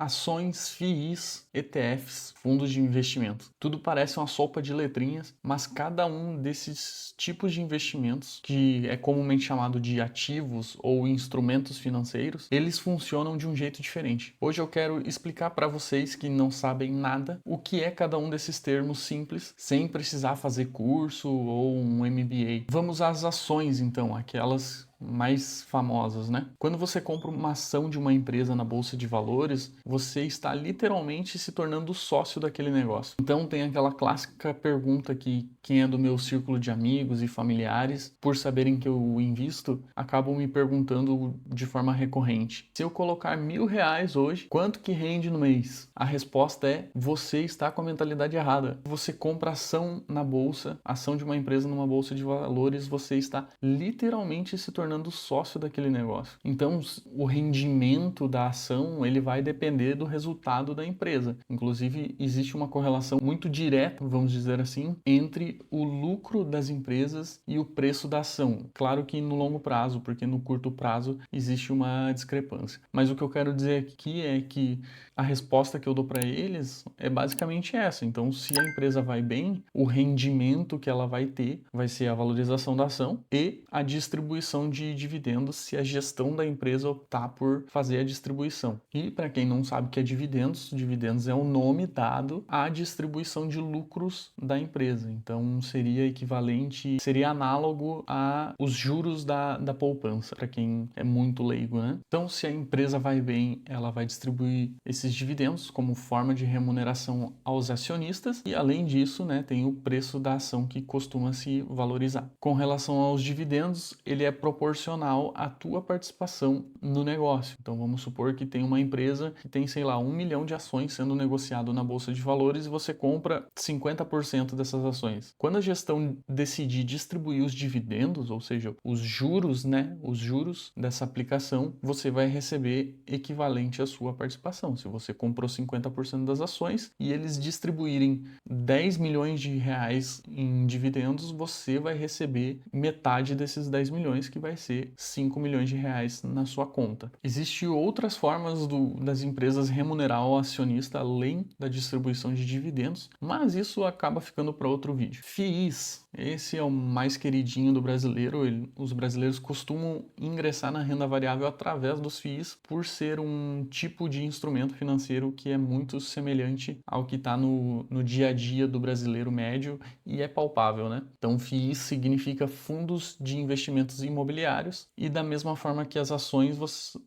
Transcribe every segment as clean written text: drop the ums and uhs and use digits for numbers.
Ações, FIIs, ETFs, fundos de investimento. Tudo parece uma sopa de letrinhas, mas cada um desses tipos de investimentos, que é comumente chamado de ativos ou instrumentos financeiros, eles funcionam de um jeito diferente. Hoje eu quero explicar para vocês que não sabem nada o que é cada um desses termos simples, sem precisar fazer curso ou um MBA. Vamos às ações então, aquelas mais famosas, né? Quando você compra uma ação de uma empresa na bolsa de valores, você está literalmente se tornando sócio daquele negócio. Então tem aquela clássica pergunta que quem é do meu círculo de amigos e familiares, por saberem que eu invisto, acabam me perguntando de forma recorrente: se eu colocar R$ 1.000 hoje, quanto que rende no mês? A resposta é: você está com a mentalidade errada. Você compra ação na bolsa, ação de uma empresa numa bolsa de valores, você está literalmente se tornando sócio daquele negócio. Então, o rendimento da ação, ele vai depender do resultado da empresa. Inclusive, existe uma correlação muito direta, vamos dizer assim, entre o lucro das empresas e o preço da ação. Claro que no longo prazo, porque no curto prazo existe uma discrepância. Mas o que eu quero dizer aqui é que a resposta que eu dou para eles é basicamente essa. Então, se a empresa vai bem, o rendimento que ela vai ter vai ser a valorização da ação e a distribuição de dividendos se a gestão da empresa optar por fazer a distribuição. E para quem não sabe o que é dividendos, dividendos é o nome dado à distribuição de lucros da empresa. Então, seria equivalente, seria análogo a os juros da poupança, para quem é muito leigo, né? Então, se a empresa vai bem, ela vai distribuir esses dividendos como forma de remuneração aos acionistas e, além disso, né, tem o preço da ação que costuma se valorizar. Com relação aos dividendos, ele é proporcional à tua participação no negócio. Então, vamos supor que tem uma empresa que tem, sei lá, 1 milhão de ações sendo negociado na bolsa de valores e você compra 50% dessas ações. Quando a gestão decidir distribuir os dividendos, ou seja, os juros, né, os juros dessa aplicação, você vai receber equivalente à sua participação. Se você comprou 50% das ações e eles distribuírem 10 milhões de reais em dividendos, você vai receber metade desses 10 milhões, que vai ser 5 milhões de reais na sua conta. Existem outras formas das empresas remunerar o acionista além da distribuição de dividendos, mas isso acaba ficando para outro vídeo. FIIs, esse é o mais queridinho do brasileiro. Os brasileiros costumam ingressar na renda variável através dos FIIs por ser um tipo de instrumento financeiro que é muito semelhante ao que está no dia a dia do brasileiro médio e é palpável, né? Então, FIIs significa fundos de investimentos imobiliários e da mesma forma que as ações,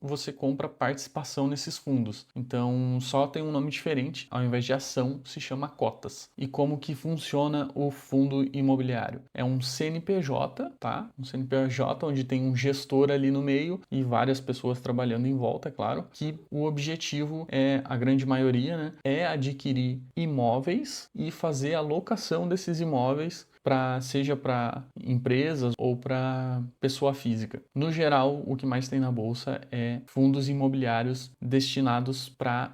você compra participação nesses fundos. Então, só tem um nome diferente, ao invés de ação, se chama cotas. E como que funciona o fundo imobiliário? É um CNPJ, tá? Um CNPJ onde tem um gestor ali no meio e várias pessoas trabalhando em volta, é claro, que o objetivo é, a grande maioria, né, é adquirir imóveis e fazer a locação desses imóveis seja para empresas ou para pessoa física. No geral, o que mais tem na bolsa é fundos imobiliários destinados para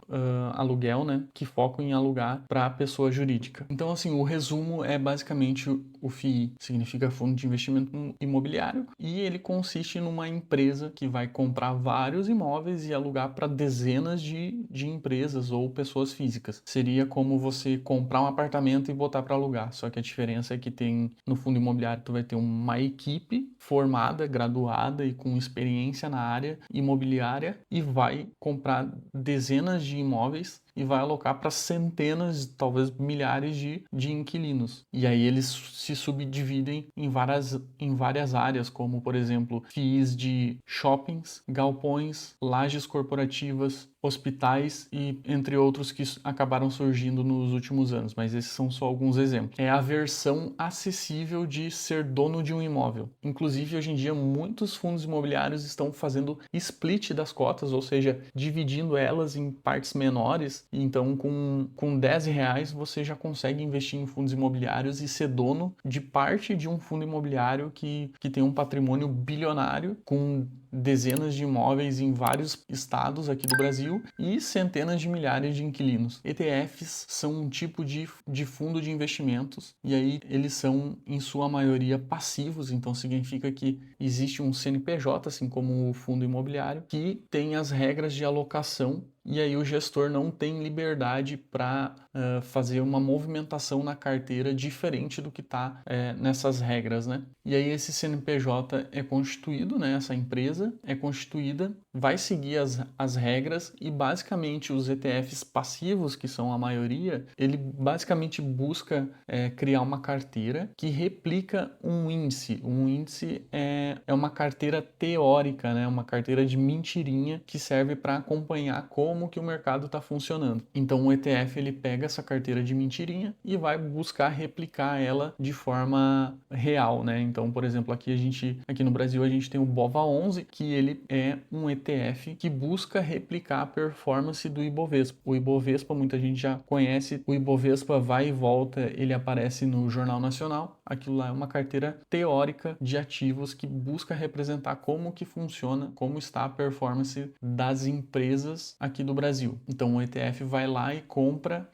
aluguel, né, que focam em alugar para pessoa jurídica. Então, assim, o resumo é basicamente o FII significa Fundo de Investimento Imobiliário e ele consiste numa empresa que vai comprar vários imóveis e alugar para dezenas de empresas ou pessoas físicas. Seria como você comprar um apartamento e botar para alugar, só que a diferença é que no fundo imobiliário tu vai ter uma equipe formada, graduada e com experiência na área imobiliária e vai comprar dezenas de imóveis e vai alocar para centenas, talvez milhares de inquilinos. E aí eles se subdividem em várias áreas, como, por exemplo, FIIs de shoppings, galpões, lajes corporativas, hospitais e entre outros que acabaram surgindo nos últimos anos, mas esses são só alguns exemplos. É a versão acessível de ser dono de um imóvel. Inclusive, hoje em dia, muitos fundos imobiliários estão fazendo split das cotas, ou seja, dividindo elas em partes menores. Então, com R$ 10 você já consegue investir em fundos imobiliários e ser dono de parte de um fundo imobiliário que tem um patrimônio bilionário, com dezenas de imóveis em vários estados aqui do Brasil e centenas de milhares de inquilinos. ETFs são um tipo de fundo de investimentos e aí eles são, em sua maioria, passivos, então significa que existe um CNPJ, assim como o fundo imobiliário, que tem as regras de alocação e aí o gestor não tem liberdade para fazer uma movimentação na carteira diferente do que está nessas regras, né? E aí esse CNPJ é constituído, né? Essa empresa é constituída, vai seguir as regras e basicamente os ETFs passivos, que são a maioria, ele basicamente busca criar uma carteira que replica um índice. Um índice é uma carteira teórica, né? Uma carteira de mentirinha que serve para acompanhar como que o mercado está funcionando. Então o ETF ele pega essa carteira de mentirinha e vai buscar replicar ela de forma real, né? Então, por exemplo, aqui no Brasil a gente tem o BOVA11, que ele é um ETF que busca replicar a performance do Ibovespa. O Ibovespa muita gente já conhece, o Ibovespa vai e volta, ele aparece no Jornal Nacional. Aquilo lá é uma carteira teórica de ativos que busca representar como que funciona, como está a performance das empresas aqui do Brasil. Então o ETF vai lá e compra,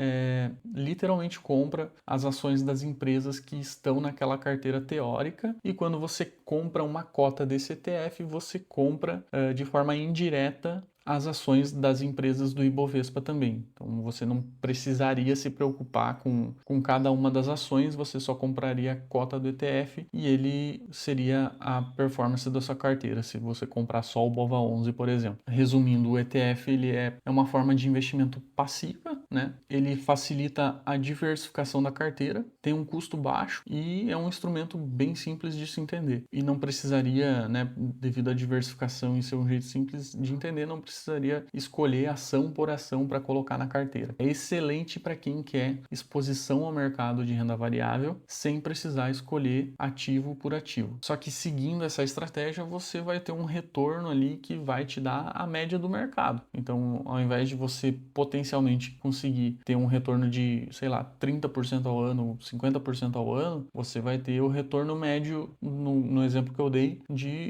literalmente compra as ações das empresas que estão naquela carteira teórica, e quando você compra uma cota desse ETF, você compra de forma indireta as ações das empresas do Ibovespa também. Então você não precisaria se preocupar com cada uma das ações, você só compraria a cota do ETF e ele seria a performance da sua carteira, se você comprar só o BOVA11, por exemplo. Resumindo, o ETF ele é uma forma de investimento passiva, né? Ele facilita a diversificação da carteira, tem um custo baixo e é um instrumento bem simples de se entender. E não precisaria, né, devido à diversificação e ser um jeito simples de entender, não precisaria escolher ação por ação para colocar na carteira. É excelente para quem quer exposição ao mercado de renda variável sem precisar escolher ativo por ativo. Só que seguindo essa estratégia, você vai ter um retorno ali que vai te dar a média do mercado. Então, ao invés de você potencialmente conseguir ter um retorno de, sei lá, 30% ao ano, 50% ao ano, você vai ter o retorno médio, no exemplo que eu dei,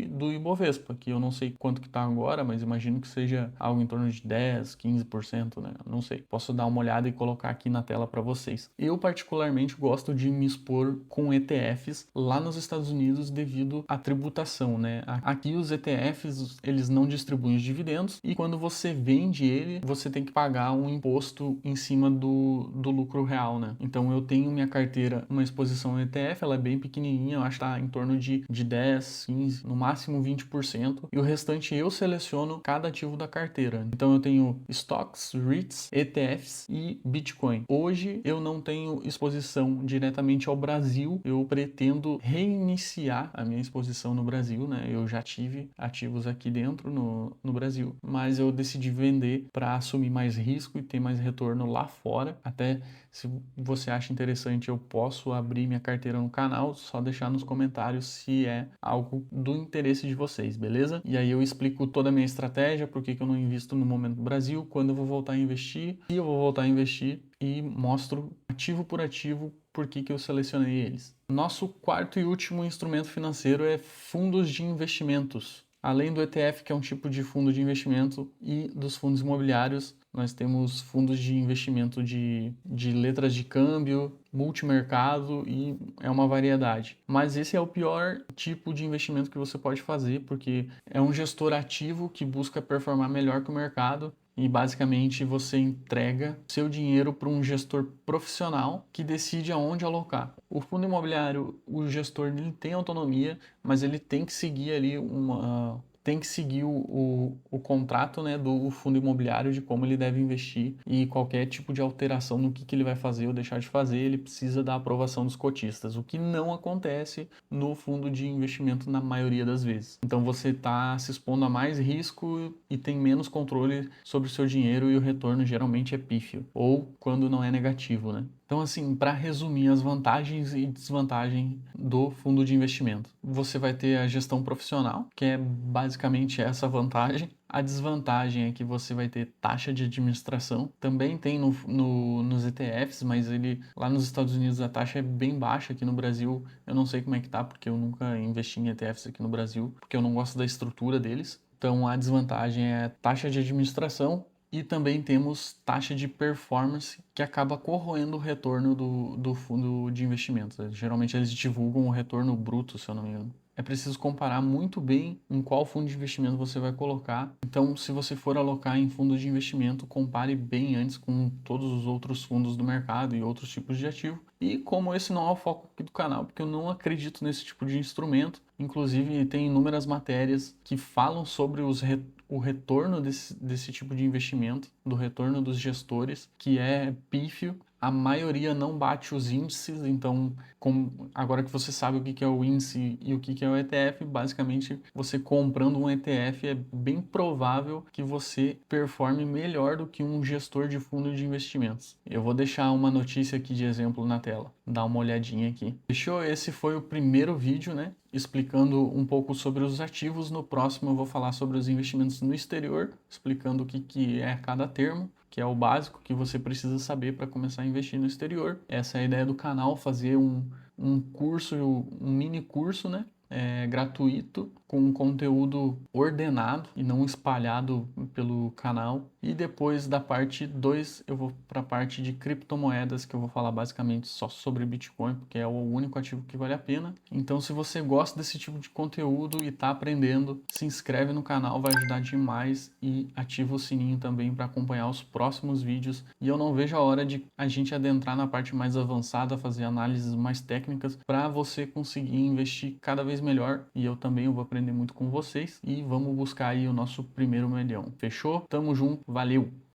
do Ibovespa, que eu não sei quanto que está agora, mas imagino que seja algo em torno de 10, 15%, né? Não sei. Posso dar uma olhada e colocar aqui na tela para vocês. Eu particularmente gosto de me expor com ETFs lá nos Estados Unidos devido à tributação, né? Aqui os ETFs, eles não distribuem os dividendos e quando você vende ele, você tem que pagar um imposto em cima do lucro real, né? Então eu tenho minha carteira, uma exposição ETF, ela é bem pequenininha, eu acho que está em torno de 10, 15, no máximo 20%, e o restante eu seleciono cada ativo da carteira. Então eu tenho stocks, REITs, ETFs e Bitcoin. Hoje eu não tenho exposição diretamente ao Brasil, eu pretendo reiniciar a minha exposição no Brasil, né? Eu já tive ativos aqui dentro no Brasil, mas eu decidi vender para assumir mais risco e ter mais retorno lá fora. Até se você acha interessante, eu posso abrir minha carteira no canal, só deixar nos comentários se é algo do interesse de vocês, beleza? E aí eu explico toda a minha estratégia, por que eu não invisto no momento do Brasil, quando eu vou voltar a investir, se eu vou voltar a investir, e mostro ativo por ativo por que eu selecionei eles. Nosso quarto e último instrumento financeiro é fundos de investimentos. Além do ETF, que é um tipo de fundo de investimento, e dos fundos imobiliários, nós temos fundos de investimento de letras de câmbio, multimercado, e é uma variedade. Mas esse é o pior tipo de investimento que você pode fazer, porque é um gestor ativo que busca performar melhor que o mercado. E basicamente você entrega seu dinheiro para um gestor profissional que decide aonde alocar. O fundo imobiliário, o gestor ele tem autonomia, mas ele tem que seguir ali o contrato, né, do fundo imobiliário de como ele deve investir, e qualquer tipo de alteração no que ele vai fazer ou deixar de fazer, ele precisa da aprovação dos cotistas, o que não acontece no fundo de investimento na maioria das vezes. Então você está se expondo a mais risco e tem menos controle sobre o seu dinheiro, e o retorno geralmente é pífio, ou quando não é negativo, né? Então, assim, para resumir as vantagens e desvantagens do fundo de investimento, você vai ter a gestão profissional, que é basicamente essa vantagem. A desvantagem é que você vai ter taxa de administração. Também tem nos ETFs, mas lá nos Estados Unidos a taxa é bem baixa. Aqui no Brasil eu não sei como é que tá, porque eu nunca investi em ETFs aqui no Brasil, porque eu não gosto da estrutura deles. Então a desvantagem é taxa de administração. E também temos taxa de performance, que acaba corroendo o retorno do fundo de investimentos. Geralmente eles divulgam o retorno bruto, se eu não me engano. é preciso comparar muito bem em qual fundo de investimento você vai colocar. Então, se você for alocar em fundo de investimento, compare bem antes com todos os outros fundos do mercado e outros tipos de ativo. E como esse não é o foco aqui do canal, porque eu não acredito nesse tipo de instrumento, inclusive tem inúmeras matérias que falam sobre o retorno desse tipo de investimento, do retorno dos gestores, que é pífio. A maioria não bate os índices, então agora que você sabe o que é o índice e o que é o ETF, basicamente você comprando um ETF é bem provável que você performe melhor do que um gestor de fundo de investimentos. Eu vou deixar uma notícia aqui de exemplo na tela, dá uma olhadinha aqui. Fechou? Esse foi o primeiro vídeo, né? Explicando um pouco sobre os ativos. No próximo eu vou falar sobre os investimentos no exterior, explicando o que é cada termo, que é o básico que você precisa saber para começar a investir no exterior. Essa é a ideia do canal, fazer um curso, um mini curso, né? Gratuito, com um conteúdo ordenado e não espalhado pelo canal. E depois da parte 2 eu vou para a parte de criptomoedas, que eu vou falar basicamente só sobre Bitcoin, porque é o único ativo que vale a pena. Então, se você gosta desse tipo de conteúdo e está aprendendo, se inscreve no canal, vai ajudar demais, e ativa o sininho também para acompanhar os próximos vídeos. E eu não vejo a hora de a gente adentrar na parte mais avançada, fazer análises mais técnicas para você conseguir investir cada vez melhor. E eu também vou aprender muito com vocês e vamos buscar aí o nosso primeiro milhão. Fechou? Tamo junto, valeu!